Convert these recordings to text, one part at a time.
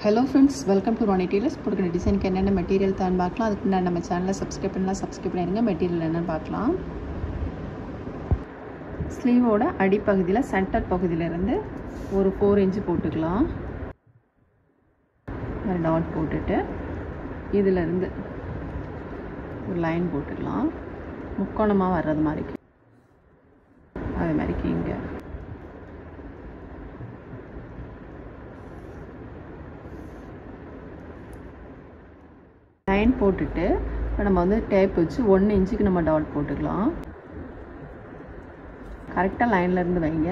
Hello ஃப்ரெண்ட்ஸ், welcome to Rani tailors. கொடுக்குற டிசைனுக்கு என்னென்ன மெட்டீரியல் தான் பார்க்கலாம். அதுக்கு முன்னாடி நம்ம சேனலை சப்ஸ்கிரைப் பண்ணிடுங்க. மெட்டீரியல் என்னென்னு பார்க்கலாம். ஸ்லீவோட அடிப்பகுதியில் சென்டர் பகுதியிலேருந்து ஒரு 4 இன்ச்சு போட்டுக்கலாம். ஒரு டாட் போட்டுட்டு இதிலேருந்து ஒரு லைன் போட்டுக்கலாம். முக்கோணமாக வர்றது மாதிரிக்கு அது மாதிரிக்கு இங்கே லைன் போட்டுட்டு இப்போ நம்ம வந்து டேப் வச்சு 1 இன்ச்சுக்கு நம்ம டாட் போட்டுக்கலாம். கரெக்டாக லைனில் இருந்து வைங்க.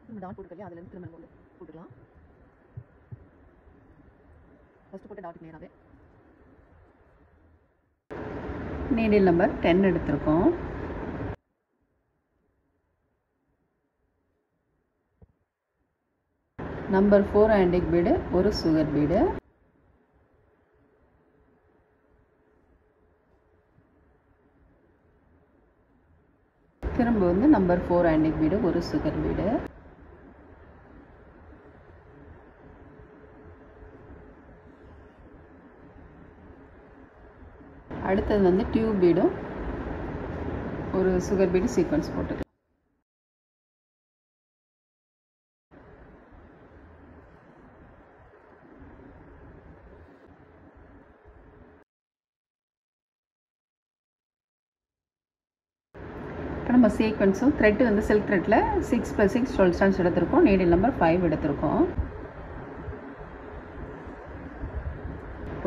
நம்ம டாட் போட்டுக்கலாம். அதுலேருந்து திரும்ப நம்ம போட்டுக்கலாம். ஃபஸ்ட்டு போட்டு டாட் நேராகவே நீடில் நம்பர் 10 எடுத்திருக்கோம். நம்பர் 4 ஆன்டிக் பீடு, ஒரு சுகர் பீடு, திரும்ப வந்து நம்பர் 4 ஆன்டிக் பீடு, ஒரு சுகர் பீடு, அடுத்தது வந்து டியூப் பீடும் ஒரு சுகர் பீடு சீக்வன்ஸ் போட்டுக்கலாம். இப்போ நம்ம சீக்வன்ஸும் த்ரெட்டு வந்து சில்க் த்ரெட்டில் 6x6 12 ஸ்டான்ஸ் எடுத்திருக்கோம். நீடில் நம்பர் 5 எடுத்திருக்கோம்.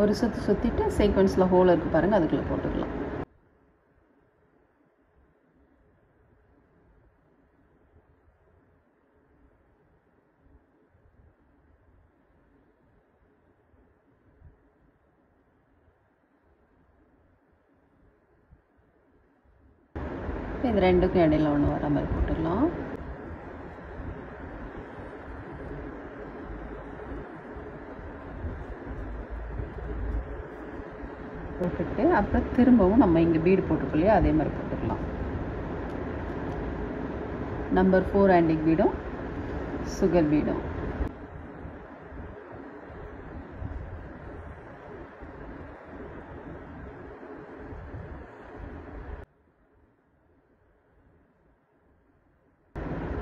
ஒரு சுற்றிட்டு சீக்வன்ஸில் ஹோல் இருக்குது பாருங்கள், அதுக்குள்ளே போட்டுக்கலாம். இது ரெண்டுக்கும் இடையில ஒன்று வர மாதிரி போட்டுடலாம். போட்டுட்டு அப்புறம் திரும்பவும் நம்ம இங்கே பீடு போட்டுக்கோ இல்லையா, அதே மாதிரி போட்டுக்கலாம். நம்பர் 4 ஆன்டிக் பீடும் சுகர் பீடும்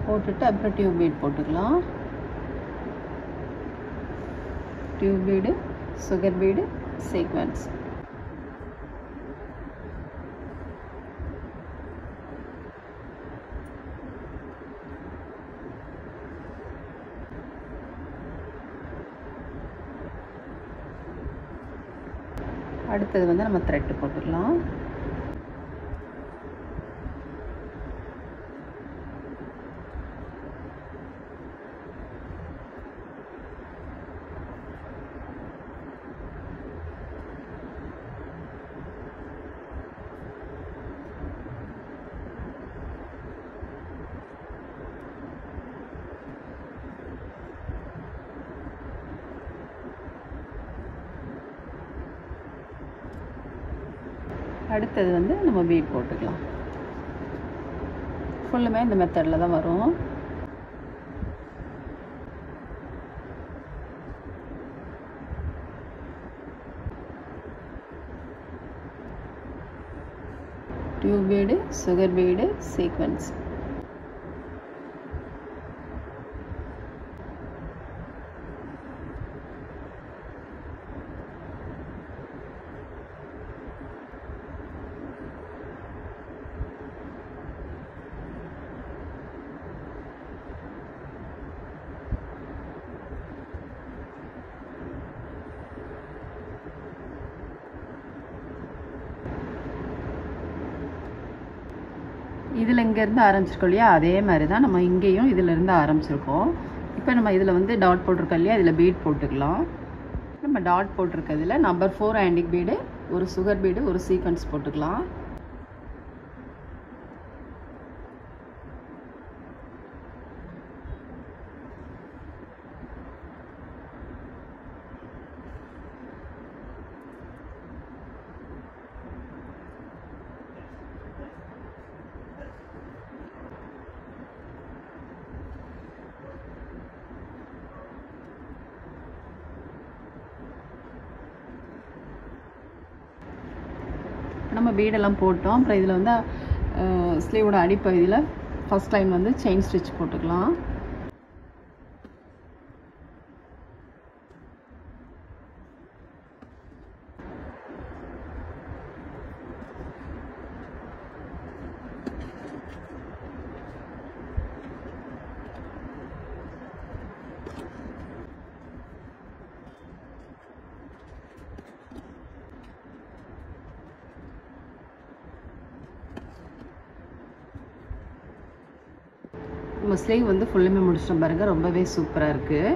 போட்டுட்டு அப்புறம் டியூப் பீட் போட்டுக்கலாம். Tube bead, sugar bead, sequence. அடுத்தது வந்து நம்ம த்ரெட்டு போட்டுக்கலாம். அடுத்தது வந்து நம்ம பீட் போட்டுக்கலாம். ஃபுல்லுமே இந்த மெத்தடில் தான் வரும். Tube bead, sugar bead, sequence. இதில் இங்கேருந்து ஆரம்பிச்சிருக்கோம் இல்லையா, அதே மாதிரி தான் நம்ம இங்கேயும் இதிலேருந்து ஆரம்பிச்சிருக்கோம். இப்போ நம்ம இதில் வந்து டாட் போட்டிருக்கோம் இல்லையா, இதில் பீட் போட்டுக்கலாம். நம்ம டாட் போட்டிருக்கிறதுல நம்பர் 4 ஆன்டிக் பீடு, ஒரு சுகர் பீடு, ஒரு சீக்வன்ஸ் போட்டுக்கலாம். நம்ம பீடெல்லாம் போட்டோம். அப்புறம் இதில் வந்து ஸ்லீவோட அடிப்பகுதியில் ஃபஸ்ட் லைன் வந்து செயின் ஸ்டிச் போட்டுக்கலாம். நம்ம ஸ்லீவ் வந்து ஃபுல்லுமே முடிச்சிட்டோம் பாருங்கள், ரொம்பவே சூப்பராக இருக்குது.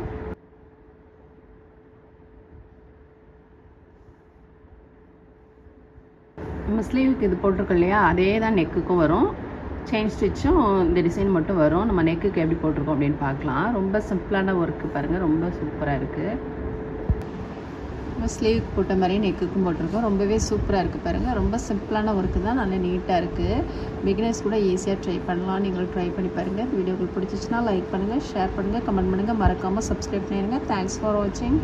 நம்ம ஸ்லீவுக்கு இது போட்டிருக்கோம் இல்லையா, அதே தான் நெக்குக்கும் வரும். செயின் ஸ்டிச்சும் இந்த டிசைன் மட்டும் வரும். நம்ம நெக்குக்கு எப்படி போட்டிருக்கோம் அப்படின்னு பார்க்கலாம். ரொம்ப சிம்பிளான ஒர்க்கு பாருங்கள், ரொம்ப சூப்பராக இருக்குது. நம்ம ஸ்லீவுக்கு போட்ட மாதிரியே நெக்குக்கும் போட்டிருக்கோம். ரொம்பவே சூப்பராக இருக்குது பாருங்கள். ரொம்ப சிம்பிளான ஒர்க்கு தான், நல்லா நீட்டாக இருக்குது. பிகினர்ஸ் கூட ஈஸியாக ட்ரை பண்ணலாம். நீங்கள் ட்ரை பண்ணி பாருங்கள். வீடியோக்கள் பிடிச்சிச்சுன்னா லைக் பண்ணுங்கள், ஷேர் பண்ணுங்கள், கமெண்ட் பண்ணுங்கள், மறக்காமல் சப்ஸ்கிரைப் பண்ணிடுங்க. தேங்க்ஸ் ஃபார் வாட்சிங்.